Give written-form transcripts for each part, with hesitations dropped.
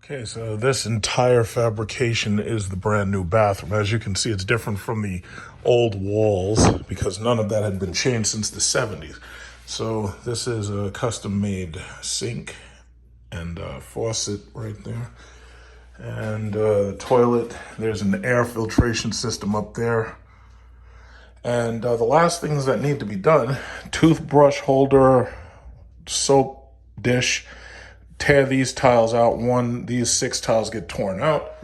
Okay, so this entire fabrication is the brand new bathroom. As you can see, it's different from the old walls because none of that had been changed since the 70s. So this is a custom-made sink and faucet right there. And the toilet, there's an air filtration system up there. And the last things that need to be done, toothbrush holder, soap dish, tear these tiles out. These 6 tiles get torn out,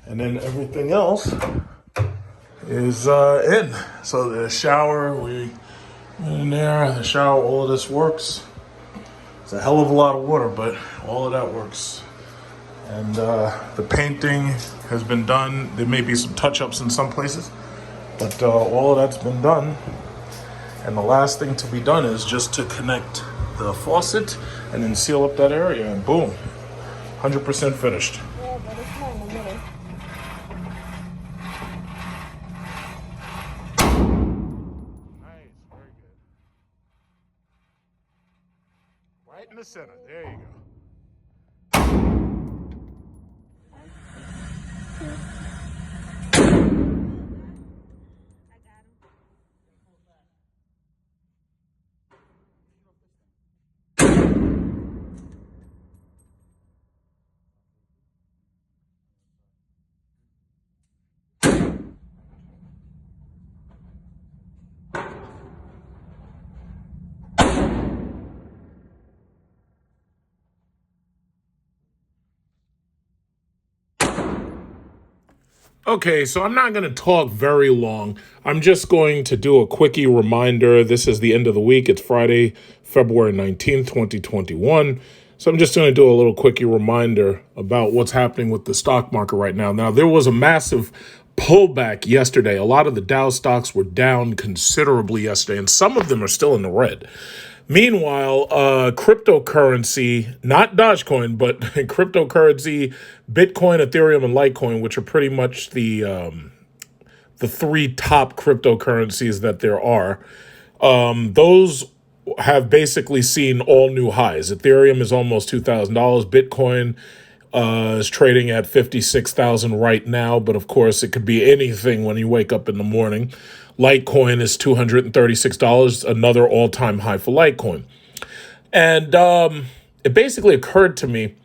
and then everything else is in. So the shower, we in there, the shower, all of this works. It's a hell of a lot of water, but all of that works. And the painting has been done. There may be some touch-ups in some places, but all of that's been done. And the last thing to be done is just to connect the faucet and then seal up that area, and boom, 100% finished. Yeah, but it's not in the middle. Nice, very good. Right in the center, there you go. Okay, so I'm not going to talk very long. I'm just going to do a quickie reminder. This is the end of the week. It's Friday, February 19th, 2021. So I'm just going to do a little quickie reminder about what's happening with the stock market right now. Now, there was a massive pullback yesterday. A lot of the Dow stocks were down considerably yesterday, and some of them are still in the red. Meanwhile, cryptocurrency, not Dogecoin, but cryptocurrency, Bitcoin, Ethereum, and Litecoin, which are pretty much the 3 top cryptocurrencies that there are, those have basically seen all new highs. Ethereum is almost $2,000. Bitcoin is trading at 56,000 right now, but of course it could be anything when you wake up in the morning. Litecoin is $236, another all-time high for Litecoin. And it basically occurred to me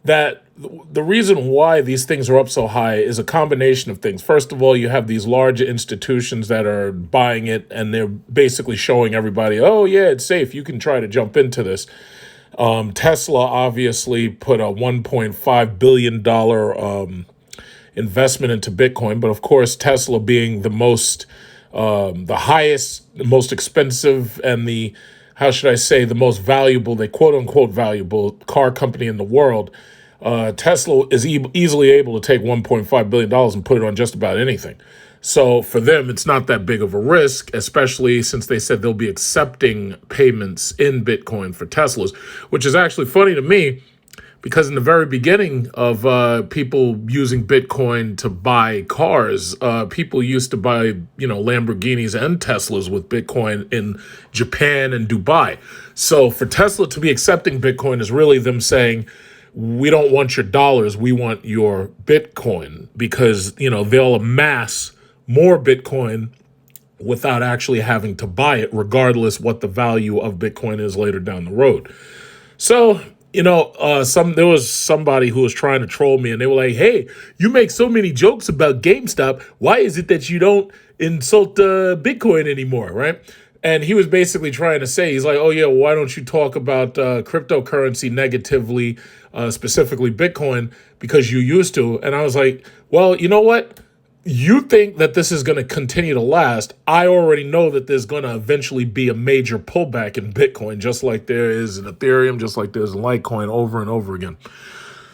that the reason why these things are up so high is a combination of things. First of all, you have these large institutions that are buying it, and they're basically showing everybody, oh, yeah, it's safe. You can try to jump into this. Tesla obviously put a $1.5 billion investment into Bitcoin. But of course, Tesla being the highest, the most expensive, and the most valuable, the quote unquote valuable car company in the world, Tesla is easily able to take $1.5 billion and put it on just about anything. So for them, it's not that big of a risk, especially since they said they'll be accepting payments in Bitcoin for Teslas, which is actually funny to me because in the very beginning of people using Bitcoin to buy cars, people used to buy, Lamborghinis and Teslas with Bitcoin in Japan and Dubai. So for Tesla to be accepting Bitcoin is really them saying, we don't want your dollars, we want your Bitcoin, because, they'll amass more Bitcoin without actually having to buy it, regardless what the value of Bitcoin is later down the road. So, there was somebody who was trying to troll me, and they were like, hey, you make so many jokes about GameStop. Why is it that you don't insult Bitcoin anymore, right? And he was basically trying to say, he's like, oh, yeah, why don't you talk about cryptocurrency negatively, specifically Bitcoin, because you used to. And I was like, well, you know what? You think that this is going to continue to last. I already know that there's going to eventually be a major pullback in Bitcoin, just like there is in Ethereum, just like there's in Litecoin, over and over again.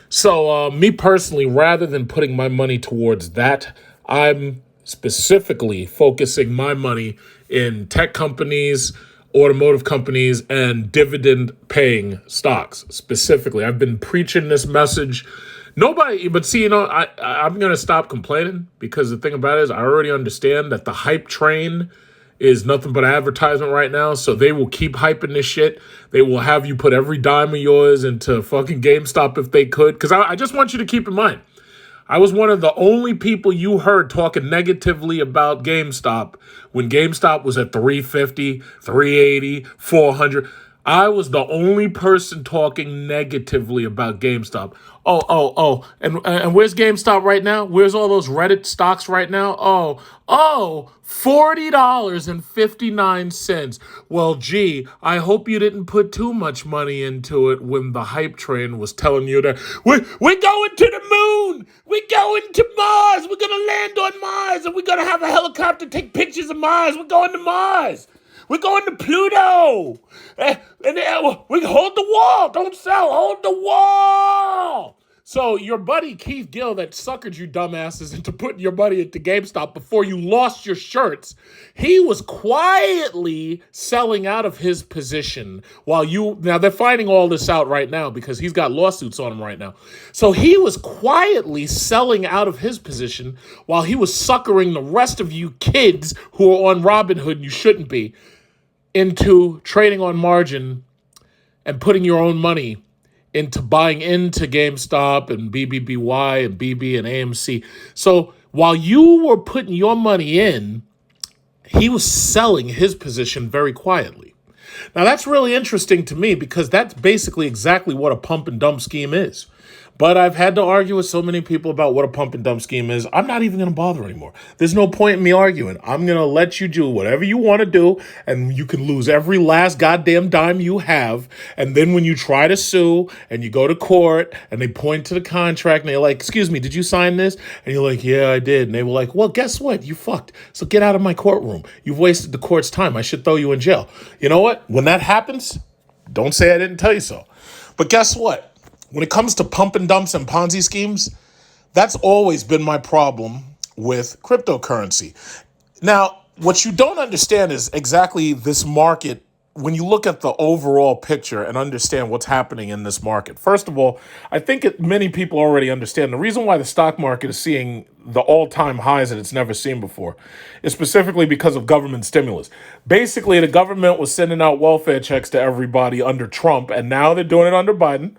So me personally, rather than putting my money towards that, I'm specifically focusing my money in tech companies, automotive companies, and dividend-paying stocks specifically. I've been preaching this message. But see, I'm going to stop complaining, because the thing about it is I already understand that the hype train is nothing but advertisement right now. So they will keep hyping this shit. They will have you put every dime of yours into fucking GameStop if they could. Because I just want you to keep in mind, I was one of the only people you heard talking negatively about GameStop when GameStop was at 350, 380, 400. I was the only person talking negatively about GameStop. And where's GameStop right now? Where's all those Reddit stocks right now? $40.59. Well, gee, I hope you didn't put too much money into it when the hype train was telling you that we're going to the moon, we're going to Mars, we're gonna land on Mars, and we're gonna have a helicopter take pictures of Mars. We're going to Mars. We're going to Pluto. We hold the wall. Don't sell. Hold the wall. So your buddy Keith Gill that suckered you dumbasses into putting your money into GameStop before you lost your shirts, he was quietly selling out of his position now they're finding all this out right now because he's got lawsuits on him right now. So he was quietly selling out of his position while he was suckering the rest of you kids who are on Robinhood, you shouldn't be, into trading on margin and putting your own money into buying into GameStop and BBBY and BB and AMC. So while you were putting your money in, he was selling his position very quietly. Now that's really interesting to me because that's basically exactly what a pump and dump scheme is. But I've had to argue with so many people about what a pump and dump scheme is. I'm not even going to bother anymore. There's no point in me arguing. I'm going to let you do whatever you want to do, and you can lose every last goddamn dime you have. And then when you try to sue and you go to court and they point to the contract and they're like, excuse me, did you sign this? And you're like, yeah, I did. And they were like, well, guess what? You fucked. So get out of my courtroom. You've wasted the court's time. I should throw you in jail. You know what? When that happens, don't say I didn't tell you so. But guess what? When it comes to pump and dumps and Ponzi schemes, that's always been my problem with cryptocurrency. Now, what you don't understand is exactly this market when you look at the overall picture and understand what's happening in this market. First of all, I think many people already understand the reason why the stock market is seeing the all-time highs that it's never seen before is specifically because of government stimulus. Basically, the government was sending out welfare checks to everybody under Trump, and now they're doing it under Biden.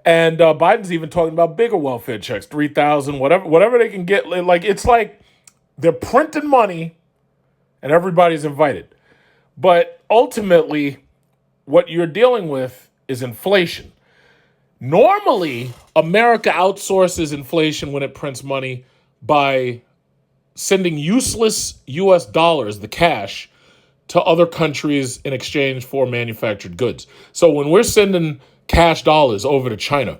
And Biden's even talking about bigger welfare checks, 3,000, whatever they can get. Like, it's like they're printing money and everybody's invited. But ultimately, what you're dealing with is inflation. Normally, America outsources inflation when it prints money by sending useless US dollars, the cash, to other countries in exchange for manufactured goods. So when we're sending cash dollars over to China,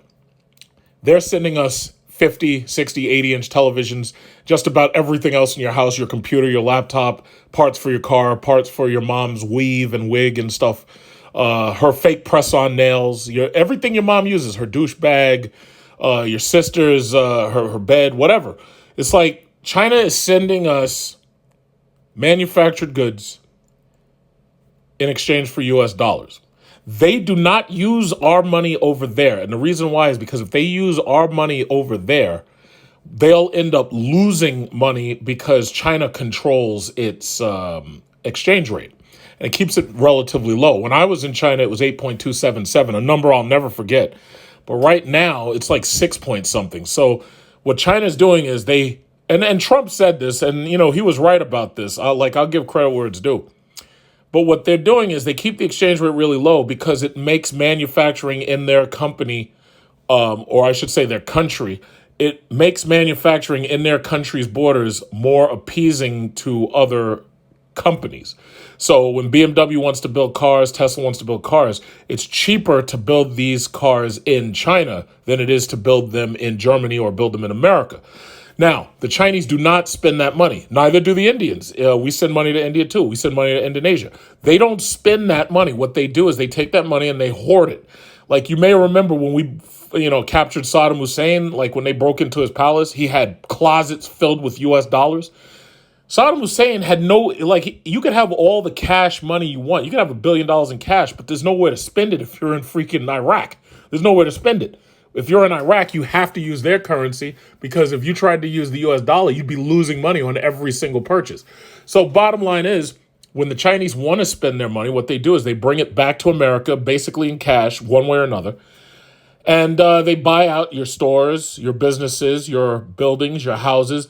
they're sending us 50, 60, 80-inch televisions, just about everything else in your house, your computer, your laptop, parts for your car, parts for your mom's weave and wig and stuff, her fake press-on nails, everything your mom uses, her douche bag, your sister's, her bed, whatever. It's like China is sending us manufactured goods in exchange for US dollars. They do not use our money over there. And the reason why is because if they use our money over there, they'll end up losing money because China controls its exchange rate. And it keeps it relatively low. When I was in China, it was 8.277, a number I'll never forget. But right now, it's like 6 point something. So what China's doing is and Trump said this, and he was right about this. I'll give credit where it's due. But what they're doing is they keep the exchange rate really low because it makes manufacturing in their company, or I should say their country, it makes manufacturing in their country's borders more appeasing to other companies. So when BMW wants to build cars, Tesla wants to build cars, it's cheaper to build these cars in China than it is to build them in Germany or build them in America. Now, the Chinese do not spend that money. Neither do the Indians. We send money to India too. We send money to Indonesia. They don't spend that money. What they do is they take that money and they hoard it. Like you may remember when we, captured Saddam Hussein, like when they broke into his palace, he had closets filled with US dollars. Saddam Hussein had you could have all the cash money you want. You could have $1 billion in cash, but there's nowhere to spend it if you're in freaking Iraq. There's nowhere to spend it. If you're in Iraq, you have to use their currency because if you tried to use the US dollar, you'd be losing money on every single purchase. So bottom line is, when the Chinese want to spend their money, what they do is they bring it back to America, basically in cash, one way or another. And they buy out your stores, your businesses, your buildings, your houses.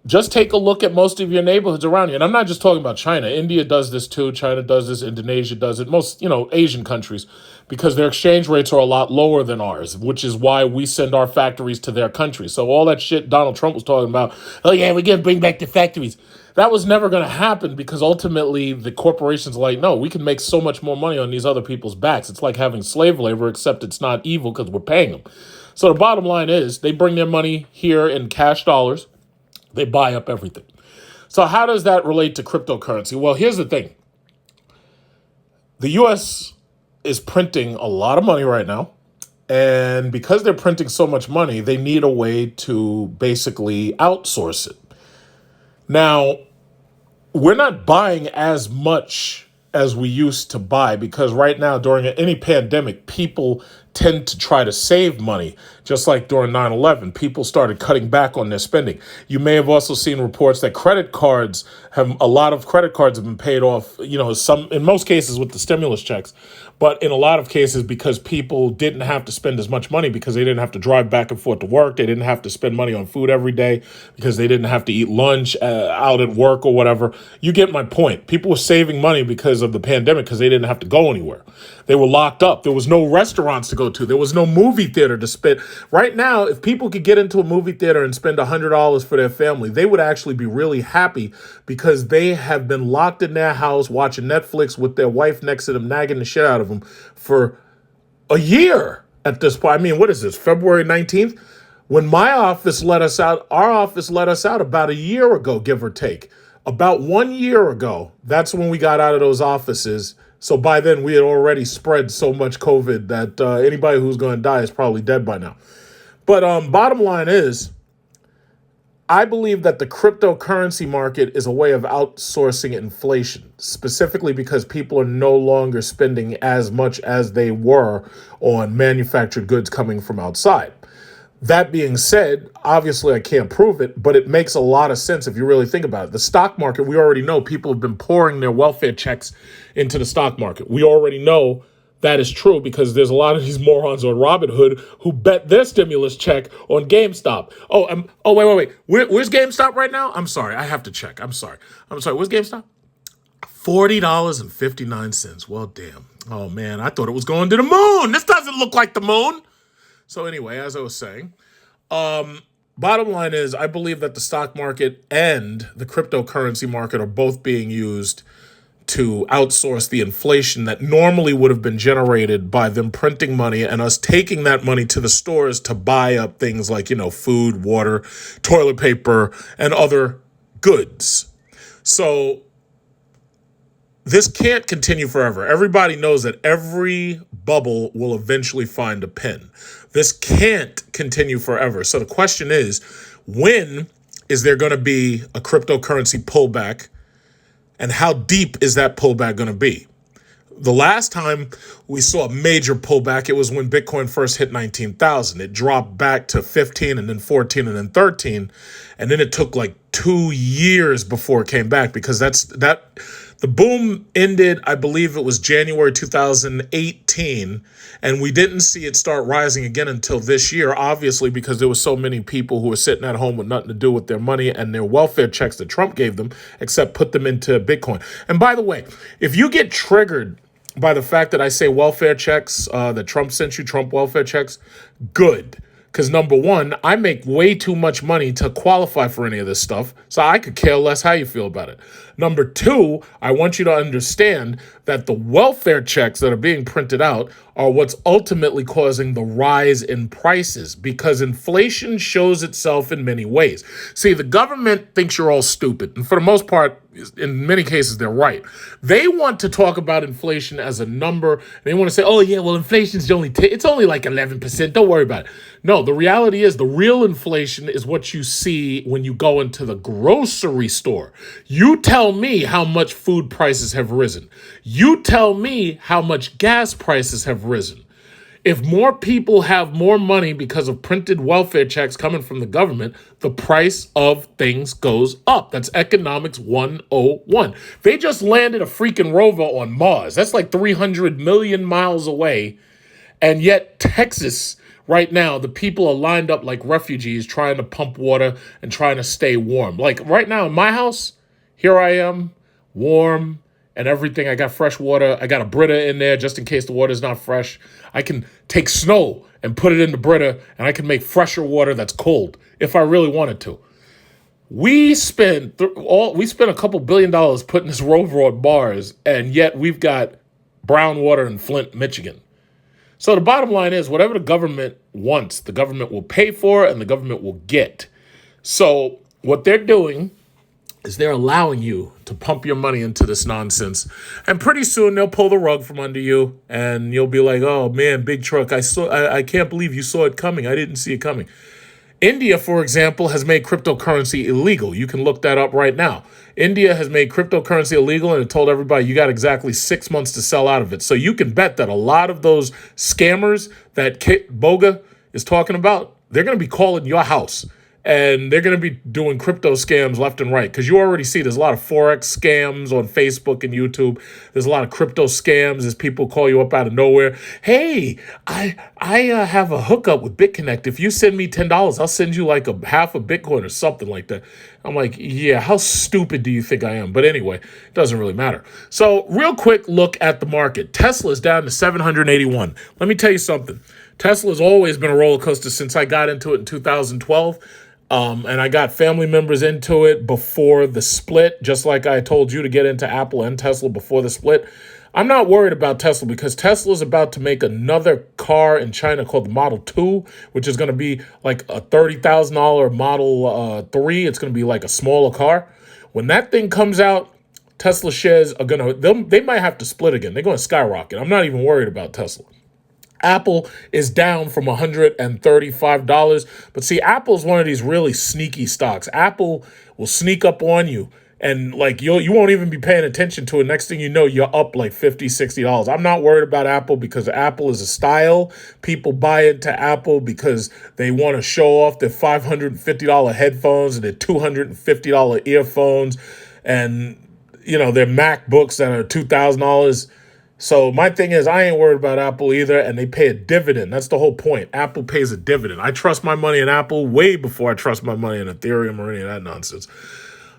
Just take a look at most of your neighborhoods around you. And I'm not just talking about China. India does this too. China does this. Indonesia does it. Most, Asian countries, because their exchange rates are a lot lower than ours, which is why we send our factories to their country. So all that shit Donald Trump was talking about, oh yeah, we're going to bring back the factories. That was never going to happen because ultimately the corporations are like, no, we can make so much more money on these other people's backs. It's like having slave labor, except it's not evil because we're paying them. So the bottom line is they bring their money here in cash dollars. They buy up everything. So how does that relate to cryptocurrency? Well, here's the thing. The U.S. is printing a lot of money right now. And because they're printing so much money, they need a way to basically outsource it. Now, we're not buying as much as we used to buy because right now, during any pandemic, people tend to try to save money. Just like during 9/11, people started cutting back on their spending. You may have also seen reports that a lot of credit cards have been paid off, in most cases with the stimulus checks, but in a lot of cases because people didn't have to spend as much money because they didn't have to drive back and forth to work. They didn't have to spend money on food every day because they didn't have to eat lunch out at work or whatever. You get my point. People were saving money because of the pandemic because they didn't have to go anywhere. They were locked up. There was no restaurants to go to. There was no movie theater to spend. Right now, if people could get into a movie theater and spend $100 for their family, they would actually be really happy because they have been locked in their house watching Netflix with their wife next to them, nagging the shit out of them for a year at this point. I mean, what is this, February 19th? When my office let us out, our office let us out about a year ago, give or take. About 1 year ago, that's when we got out of those offices. So by then, we had already spread so much COVID that anybody who's going to die is probably dead by now. But bottom line is, I believe that the cryptocurrency market is a way of outsourcing inflation, specifically because people are no longer spending as much as they were on manufactured goods coming from outside. That being said, obviously I can't prove it, but it makes a lot of sense if you really think about it. The stock market, we already know people have been pouring their welfare checks into the stock market. We already know that is true because there's a lot of these morons on Robinhood who bet their stimulus check on GameStop. Wait. Where's GameStop right now? I'm sorry. I have to check. I'm sorry. Where's GameStop? $40.59. Well, damn. Oh, man. I thought it was going to the moon. This doesn't look like the moon. So anyway, as I was saying, bottom line is I believe that the stock market and the cryptocurrency market are both being used to outsource the inflation that normally would have been generated by them printing money and us taking that money to the stores to buy up things like, food, water, toilet paper, and other goods. So this can't continue forever. Everybody knows that every bubble will eventually find a pin. This can't continue forever. So the question is, when is there going to be a cryptocurrency pullback? And how deep is that pullback going to be? The last time we saw a major pullback, it was when Bitcoin first hit 19,000. It dropped back to 15 and then 14 and then 13. And then it took like 2 years before it came back because the boom ended, I believe it was January 2018, and we didn't see it start rising again until this year, obviously because there were so many people who were sitting at home with nothing to do with their money and their welfare checks that Trump gave them, except put them into Bitcoin. And by the way, if you get triggered by the fact that I say welfare checks, that Trump sent you, Trump welfare checks, good. Because number one, I make way too much money to qualify for any of this stuff, so I could care less how you feel about it. Number two, I want you to understand that the welfare checks that are being printed out are what's ultimately causing the rise in prices because inflation shows itself in many ways. See, the government thinks you're all stupid, and for the most part, in many cases, they're right. They want to talk about inflation as a number. They want to say, oh, yeah, well, inflation's it's only like 11%. Don't worry about it. No, the reality is the real inflation is what you see when you go into the grocery store. You tell me how much food prices have risen. You tell me how much gas prices have risen. If more people have more money because of printed welfare checks coming from the government, the price of things goes up. That's economics 101. They just landed a freaking rover on Mars. That's like 300 million miles away. And yet Texas, right now, the people are lined up like refugees trying to pump water and trying to stay warm. Like right now in my house, here I am, warm and everything. I got fresh water. I got a Brita in there just in case the water's not fresh. I can take snow and put it in the Brita, and I can make fresher water that's cold if I really wanted to. We spent a couple $billions putting this rover on Mars, and yet we've got brown water in Flint, Michigan. So the bottom line is, whatever the government wants, the government will pay for and the government will get. So what they're doing is they're allowing you to pump your money into this nonsense. And pretty soon they'll pull the rug from under you and you'll be like, oh man, big truck, I can't believe you saw it coming. I didn't see it coming. India, for example, has made cryptocurrency illegal. You can look that up right now. India has made cryptocurrency illegal and it told everybody you got exactly 6 months to sell out of it. So you can bet that a lot of those scammers that Kit Boga is talking about, they're going to be calling your house. And they're going to be doing crypto scams left and right. Because you already see there's a lot of Forex scams on Facebook and YouTube. There's a lot of crypto scams as people call you up out of nowhere. Hey, I have a hookup with BitConnect. If you send me $10, I'll send you like half a Bitcoin or something like that. I'm like, yeah, how stupid do you think I am? But anyway, it doesn't really matter. So real quick look at the market. Tesla's down to 781. Let me tell you something. Tesla's always been a roller coaster since I got into it in 2012. And I got family members into it before the split, just like I told you to get into Apple and Tesla before the split. I'm not worried about Tesla because Tesla's about to make another car in China called the Model 2, which is going to be like a $30,000 Model 3. It's going to be like a smaller car. When that thing comes out, Tesla shares are going to, they might have to split again. They're going to skyrocket. I'm not even worried about Tesla. Apple is down from $135. But see, Apple's one of these really sneaky stocks. Apple will sneak up on you and like you won't even be paying attention to it. Next thing you know, you're up like $50, $60. I'm not worried about Apple because Apple is a style. People buy into Apple because they want to show off their $550 headphones and their $250 earphones and, you know, their MacBooks that are $2,000. So my thing is, I ain't worried about Apple either, and they pay a dividend. That's the whole point. Apple pays a dividend. I trust my money in Apple way before I trust my money in Ethereum or any of that nonsense.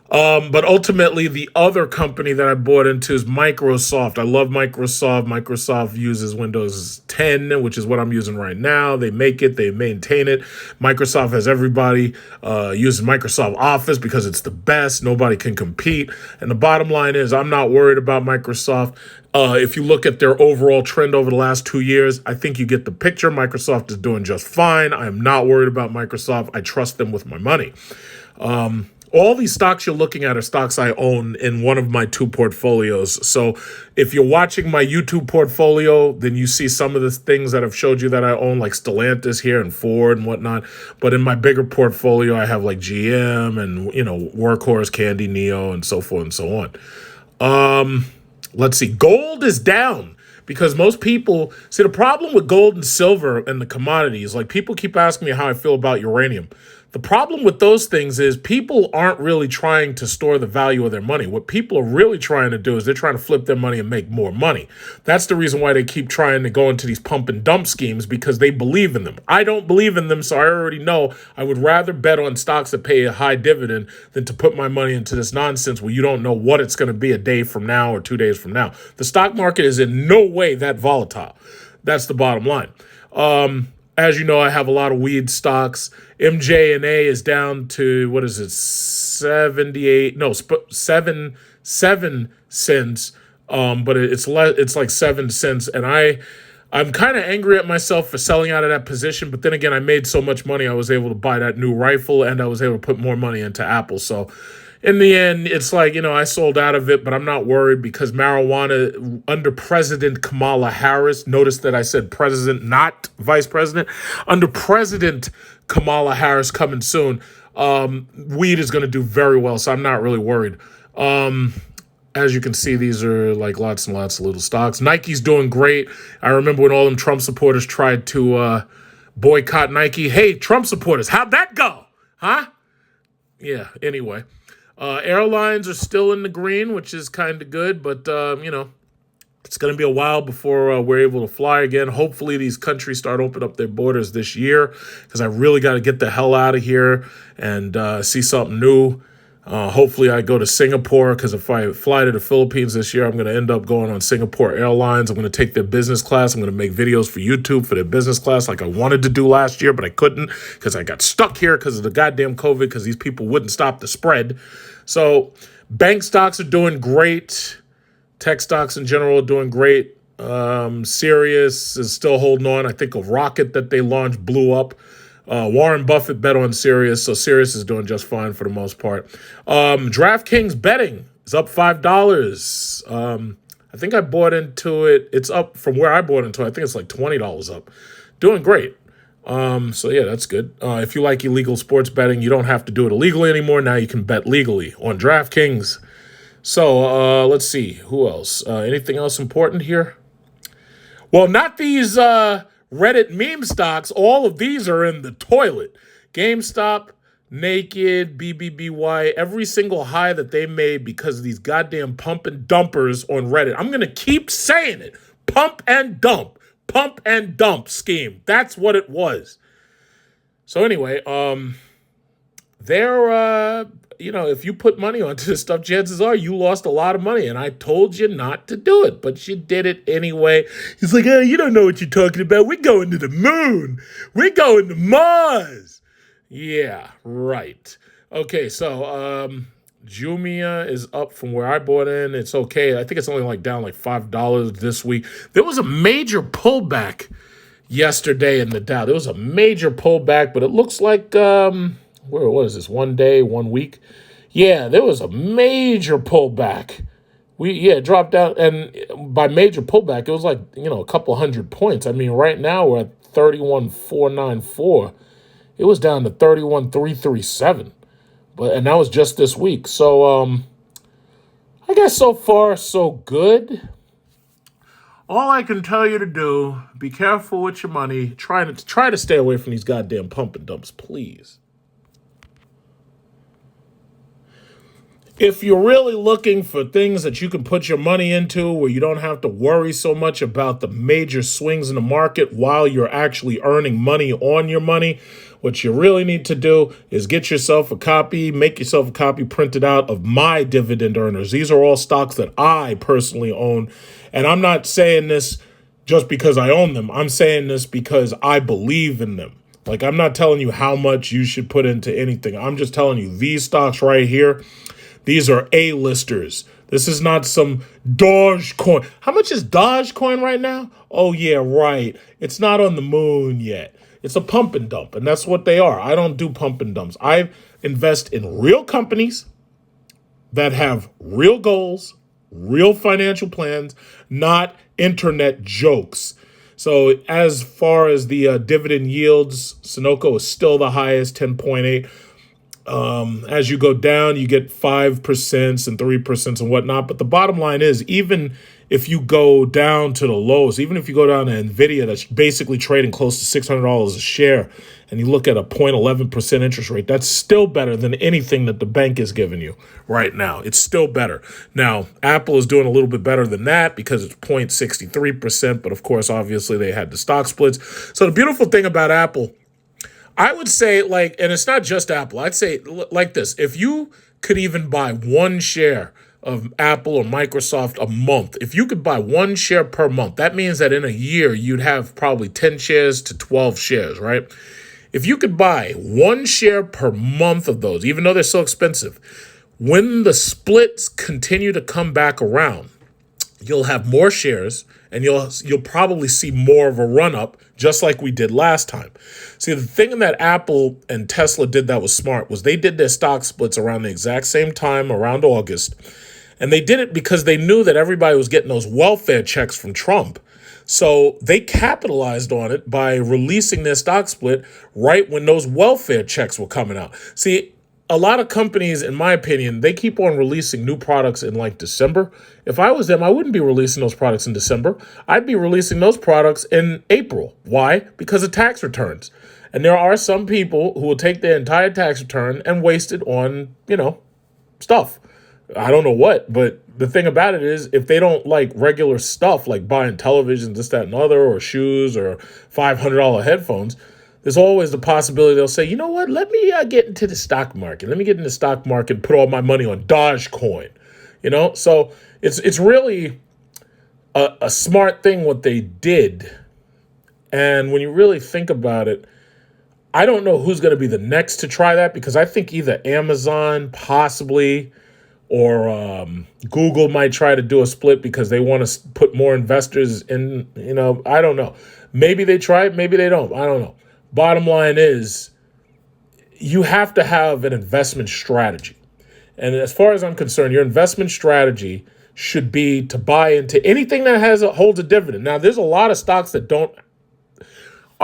But ultimately, the other company that I bought into is Microsoft. I love Microsoft. Microsoft uses Windows 10, which is what I'm using right now. They make it. They maintain it. Microsoft has everybody using Microsoft Office because it's the best. Nobody can compete. And the bottom line is I'm not worried about Microsoft. If you look at their overall trend over the last 2 years, I think you get the picture. Microsoft is doing just fine. I am not worried about Microsoft. I trust them with my money. All these stocks you're looking at are stocks I own in one of my two portfolios. So if you're watching my YouTube portfolio, then you see some of the things that I've showed you that I own, like Stellantis here and Ford and whatnot. But in my bigger portfolio, I have like GM and, you know, Workhorse, Candy, Neo, and so forth and so on. Let's see. Gold is down. Because most people, see the problem with gold and silver and the commodities, like people keep asking me how I feel about uranium. The problem with those things is people aren't really trying to store the value of their money. What people are really trying to do is they're trying to flip their money and make more money. That's the reason why they keep trying to go into these pump and dump schemes, because they believe in them. I don't believe in them, so I already know I would rather bet on stocks that pay a high dividend than to put my money into this nonsense where you don't know what it's going to be a day from now or 2 days from now. The stock market is in no way that volatile. That's the bottom line. As you know, I have a lot of weed stocks. MJ&A is down to, what is it, 7 cents. But it's like 7 cents. And I'm kind of angry at myself for selling out of that position. But then again, I made so much money, I was able to buy that new rifle and I was able to put more money into Apple. So in the end, it's like, you know, I sold out of it, but I'm not worried because marijuana under President Kamala Harris, notice that I said president, not vice president, under President Kamala Harris coming soon, weed is going to do very well. So I'm not really worried. as you can see, these are like lots and lots of little stocks. Nike's doing great. I remember when all them Trump supporters tried to boycott Nike. Hey, Trump supporters, how'd that go? Huh? Yeah, anyway. Airlines are still in the green, which is kind of good, but, it's going to be a while before we're able to fly again. Hopefully these countries start opening up their borders this year, because I really got to get the hell out of here and see something new. Hopefully I go to Singapore, because if I fly to the Philippines this year, I'm going to end up going on Singapore Airlines. I'm going to take their business class. I'm going to make videos for YouTube for their business class like I wanted to do last year, but I couldn't because I got stuck here because of the goddamn COVID, because these people wouldn't stop the spread. So bank stocks are doing great. Tech stocks in general are doing great. Sirius is still holding on. I think a rocket that they launched blew up. Warren Buffett bet on Sirius, so Sirius is doing just fine for the most part. DraftKings betting is up $5. I think I bought into it. It's up from where I bought into it. I think it's like $20 up. Doing great. So yeah, that's good. If you like illegal sports betting, you don't have to do it illegally anymore. Now you can bet legally on DraftKings. So let's see. Who else? Anything else important here? Well, not these Reddit meme stocks. All of these are in the toilet. GameStop, Naked, BBBY, every single high that they made because of these goddamn pump and dumpers on Reddit. I'm going to keep saying it. Pump and dump scheme. That's what it was. So anyway, if you put money onto this stuff, chances are you lost a lot of money. And I told you not to do it, but you did it anyway. He's like, oh, you don't know what you're talking about. We're going to the moon. We're going to Mars. Yeah, right. Okay, so Jumia is up from where I bought in. It's okay. I think it's only down $5 this week. There was a major pullback yesterday in the Dow. There was a major pullback, but it looks like what is this? 1 day, 1 week? Yeah, there was a major pullback. It dropped down, and by major pullback, it was a couple hundred points. I mean, right now we're at 31,494. It was down to 31,337. And that was just this week. So I guess so far so good. All I can tell you to do, be careful with your money. Try to stay away from these goddamn pump and dumps, please. If you're really looking for things that you can put your money into where you don't have to worry so much about the major swings in the market while you're actually earning money on your money, what you really need to do is get yourself a copy, make yourself a copy printed out of my dividend earners. These are all stocks that I personally own. And I'm not saying this just because I own them. I'm saying this because I believe in them. I'm not telling you how much you should put into anything. I'm just telling you these stocks right here, these are A-listers. This is not some Dogecoin. How much is Dogecoin right now? Oh, yeah, right. It's not on the moon yet. It's a pump and dump, and that's what they are. I don't do pump and dumps. I invest in real companies that have real goals, real financial plans, not internet jokes. So as far as the dividend yields, Sunoco is still the highest, 10.8. As you go down, you get 5% and 3% and whatnot. But the bottom line is, even if you go down to the lows, even if you go down to NVIDIA, that's basically trading close to $600 a share, and you look at a 0.11% interest rate, that's still better than anything that the bank is giving you right now. It's still better. Now, Apple is doing a little bit better than that because it's 0.63%. But of course, obviously, they had the stock splits. So the beautiful thing about Apple, I would say, and it's not just Apple. I'd say like this. If you could even buy one share of Apple or Microsoft a month, if you could buy one share per month, that means that in a year, you'd have probably 10 shares to 12 shares, right? If you could buy one share per month of those, even though they're so expensive, when the splits continue to come back around, you'll have more shares, and you'll probably see more of a run-up, just like we did last time. See, the thing that Apple and Tesla did that was smart was they did their stock splits around the exact same time, around August. And they did it because they knew that everybody was getting those welfare checks from Trump. So they capitalized on it by releasing their stock split right when those welfare checks were coming out. See, a lot of companies, in my opinion, they keep on releasing new products in like December. If I was them, I wouldn't be releasing those products in December. I'd be releasing those products in April. Why? Because of tax returns. And there are some people who will take their entire tax return and waste it on, stuff. I don't know what, but the thing about it is if they don't like regular stuff like buying televisions, this, that, and other, or shoes or $500 headphones, there's always the possibility they'll say, you know what, let me get into the stock market. Let me get in the stock market and put all my money on Dogecoin. So it's really a smart thing what they did. And when you really think about it, I don't know who's going to be the next to try that, because I think either Amazon possibly or Google might try to do a split because they want to put more investors in, I don't know. Maybe they try it, maybe they don't. I don't know. Bottom line is you have to have an investment strategy. And as far as I'm concerned, your investment strategy should be to buy into anything that holds a dividend. Now, there's a lot of stocks that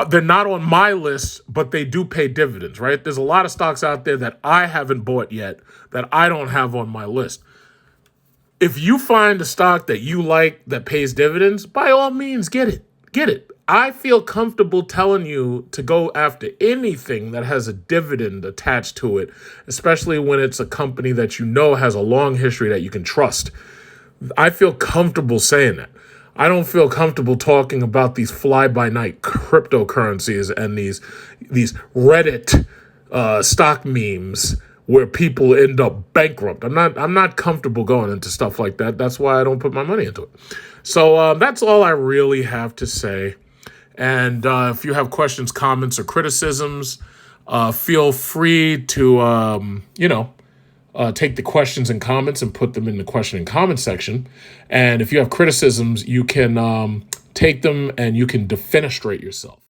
they're not on my list, but they do pay dividends, right? There's a lot of stocks out there that I haven't bought yet that I don't have on my list. If you find a stock that you like that pays dividends, by all means, get it. Get it. I feel comfortable telling you to go after anything that has a dividend attached to it, especially when it's a company that has a long history that you can trust. I feel comfortable saying that. I don't feel comfortable talking about these fly-by-night cryptocurrencies and these Reddit stock memes where people end up bankrupt. I'm not comfortable going into stuff like that. That's why I don't put my money into it. So that's all I really have to say. And if you have questions, comments, or criticisms, feel free to take the questions and comments and put them in the question and comment section. And if you have criticisms, you can take them and you can defenestrate yourself.